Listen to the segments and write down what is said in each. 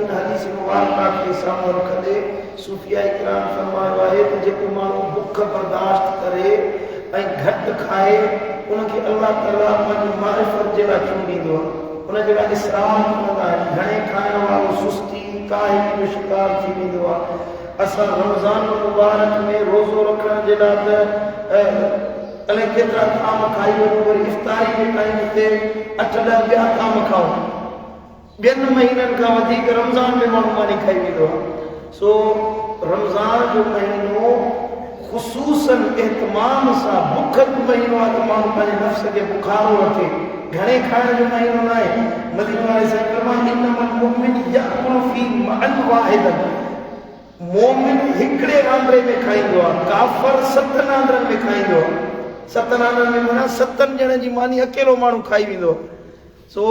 इन हदीस मुबारका के सामने रख दे सूफिया इकराम फरमायो आहे त जेको माण्हू भुख बर्दाश्त करे ऐं घट खाए उनखे अल्लाह ताला पंहिंजी मारिफत जे लाइ चूंडींदो आहे उन जे लाइ इसराफ कंदा आहिनि घणे खाइण वारो सुस्ती काहिली जो शिकार थी वेंदो आहे असां रमज़ान मुबारक में रोज़ो रखण जे लाइ त अलाए केतिरा काम खाई वञूं वरी इफ़्तारी जे टाइम ते 8-10 ॿिया काम खाऊं ॿियनि महीननि खां वधीक रमज़ान में माण्हू मानी खाई वेंदो आहे सो रमज़ान जो महीनो ख़ुसूसन एहतमाम सां बुख जो महीनो आहे त माण्हू पंहिंजे नफ़्स खे बुखारो रखे घणे खाइण जो महीनो न आहे मदीने वारे साईं फरमाए इन्नमल मुमिन याकुलु फी मअन वाहिदन मोमिन हिकिड़े आंद्रे में खाईंदो आहे काफ़र 7 आंद्रनि में खाईंदो आहे 7 आंद्रनि में माना 7 ॼणनि जी मानी अकेलो माण्हू खाई वेंदो आहे सो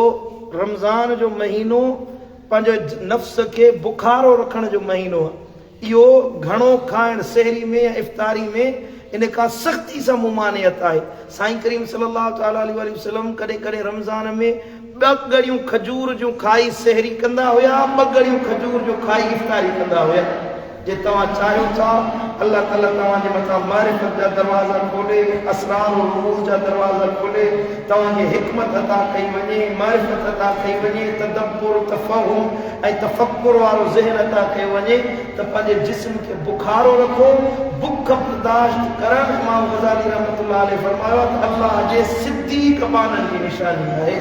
रमज़ान जो महीनो पंहिंजो नफ़्स खे बुखारो रखण जो महीनो आहे इहो घणो खाइण सहरी में या इफ़्तारी में इन खां सख़्ती सां मुमानियत आहे साईं करीम सल्लल्लाहु तआला अलैहि वसल्लम कॾहिं कॾहिं रमज़ान में 2 ॻड़ियूं खजूर जूं खाई सहरी कंदा हुया 2 ॻड़ियूं खजूर जो खाई इफ़्तारी कंदा हुया जे तव्हां चाहियो था अल्लाह ताला तव्हांजे मथां मारिफत जा दरवाज़ा खोले असरार और रूह जा दरवाज़ा खोले तव्हांखे हिकमत अता कई वञे मारिफत अता कई वञे तदब्बुर तफ़हुम ऐं तफ़क्कुर वारो ज़हन अता कयो वञे त पंहिंजे जिस्म खे बुखारो रखो बुख बर्दाश्त करण इमाम ग़ज़ाली रहमतुल्लाह अलैहि फरमायो त अल्लाह जे सिद्दीक़ बाननि जी निशानी आहे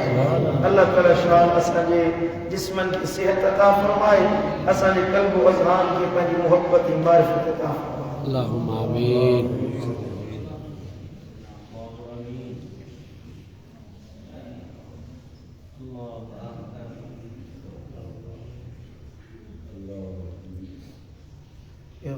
अल्लाह ताला शान असांजे जिस्मनि खे सेहत अता फरमाए असांजे क़ल्ब व अज़हान खे पंहिंजी मोहब्बत ऐं मारिफत अता फरमाए अल्लाहुम्मा आमीन या